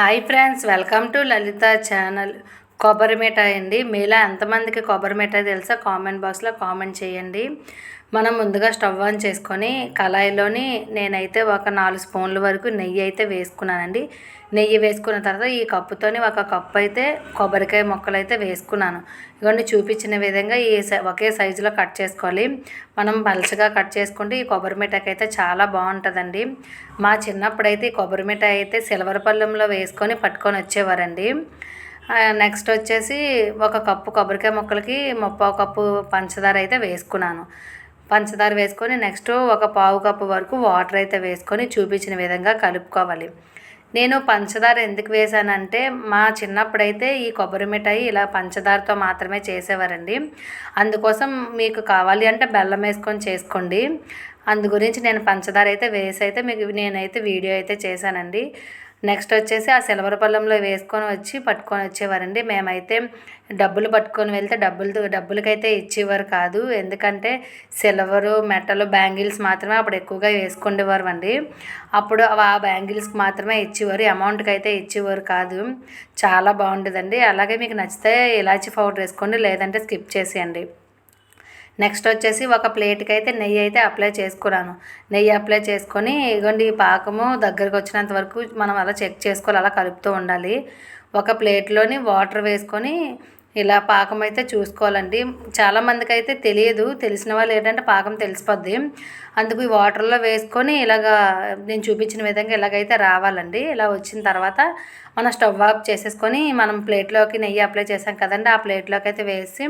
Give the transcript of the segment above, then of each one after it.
Hi friends, welcome to Lalitha channel. కొబ్బరి మిఠాయి అండి. మీలో ఎంతమందికి కొబ్బరి మిఠాయి తెలుసా కామెంట్ బాక్స్లో కామెంట్ చేయండి. మనం ముందుగా స్టవ్ ఆన్ చేసుకొని కళాయిలోని నేనైతే ఒక 4 స్పూన్ల వరకు నెయ్యి అయితే వేసుకున్నానండి. నెయ్యి వేసుకున్న తర్వాత ఈ కప్పుతోని ఒక కప్పు అయితే కొబ్బరికాయ ముక్కలు అయితే వేసుకున్నాను. ఇవన్నీ చూపించిన విధంగా ఒకే సైజులో కట్ చేసుకోవాలి. మనం పలచగా కట్ చేసుకుంటే ఈ కొబ్బరి మిఠాయికి అయితే చాలా బాగుంటుందండి. మా చిన్నప్పుడైతే ఈ కొబ్బరి మిఠాయి అయితే సిల్వర్ పళ్ళెంలో వేసుకొని పట్టుకొని వచ్చేవారండి. నెక్స్ట్ వచ్చేసి ఒక కప్పు కొబ్బరికాయ ముక్కలకి 3/4 కప్పు పంచదార అయితే వేసుకున్నాను. పంచదార వేసుకొని నెక్స్ట్ ఒక 1/4 కప్పు వరకు వాటర్ అయితే వేసుకొని చూపించిన విధంగా కలుపుకోవాలి. నేను పంచదార ఎందుకు వేసానంటే మా చిన్నప్పుడైతే ఈ కొబ్బరి మిఠాయి ఇలా పంచదారతో మాత్రమే చేసేవారండి. అందుకోసం మీకు కావాలి అంటే బెల్లం వేసుకొని చేసుకోండి. అందు గురించి నేను పంచదార అయితే వేసి అయితే మీకు నేనైతే వీడియో అయితే చేశానండి. నెక్స్ట్ వచ్చేసి ఆ సిల్వర్ పళ్ళెంలో వేసుకొని వచ్చి పట్టుకొని వచ్చేవారండి. మేమైతే డబ్బులు పట్టుకొని వెళ్తే డబ్బులకైతే ఇచ్చేవారు కాదు. ఎందుకంటే సిల్వరు మెటల్ బ్యాంగిల్స్ మాత్రమే అప్పుడు ఎక్కువగా వేసుకునేవారు అండి. అప్పుడు ఆ బ్యాంగిల్స్కి మాత్రమే ఇచ్చేవారు, అమౌంట్కి అయితే ఇచ్చేవారు కాదు. చాలా బాగుంటుందండి. అలాగే మీకు నచ్చితే ఇలాచీ పౌడర్ వేసుకోండి, లేదంటే స్కిప్ చేసేయండి. నెక్స్ట్ వచ్చేసి ఒక ప్లేట్కి అయితే నెయ్యి అయితే అప్లై చేసుకున్నాను. నెయ్యి అప్లై చేసుకొని ఇగోండి ఈ పాకము దగ్గరకు వచ్చినంత వరకు మనం అలా చెక్ చేసుకోవాలి, అలా కలుపుతూ ఉండాలి. ఒక ప్లేట్లోని వాటర్ వేసుకొని ఇలా పాకం అయితే చూసుకోవాలండి. చాలామందికి అయితే తెలియదు, తెలిసిన వాళ్ళు ఏంటంటే పాకం తెలిసిపోద్ది. అందుకు ఈ వాటర్లో వేసుకొని ఇలాగా నేను చూపించిన విధంగా ఇలాగైతే రావాలండి. ఇలా వచ్చిన తర్వాత మనం స్టవ్ ఆఫ్ చేసేసుకొని మనం ప్లేట్లోకి నెయ్యి అప్లై చేసాం కదండి, ఆ ప్లేట్లోకి అయితే వేసి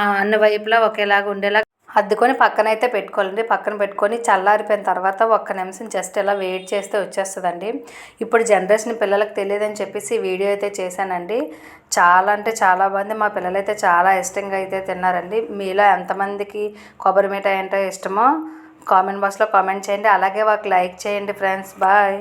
అన్ని వైపులా ఒకేలాగా ఉండేలా అద్దుకొని పక్కన అయితే పెట్టుకోవాలండి. పక్కన పెట్టుకొని చల్లారిపోయిన తర్వాత 1 నిమిషం జస్ట్ ఇలా వెయిట్ చేస్తే వచ్చేస్తుందండి. ఇప్పుడు జనరేషన్ పిల్లలకు తెలియదని చెప్పేసి వీడియో అయితే చేశానండి. చాలా అంటే చాలా మంది మా పిల్లలైతే చాలా ఇష్టంగా అయితే తిన్నారండి. మీలో ఎంతమందికి కొబ్బరి మిఠాయి అంటే ఇష్టమో కామెంట్ బాక్స్లో కామెంట్ చేయండి. అలాగే ఒక లైక్ చేయండి ఫ్రెండ్స్. బాయ్.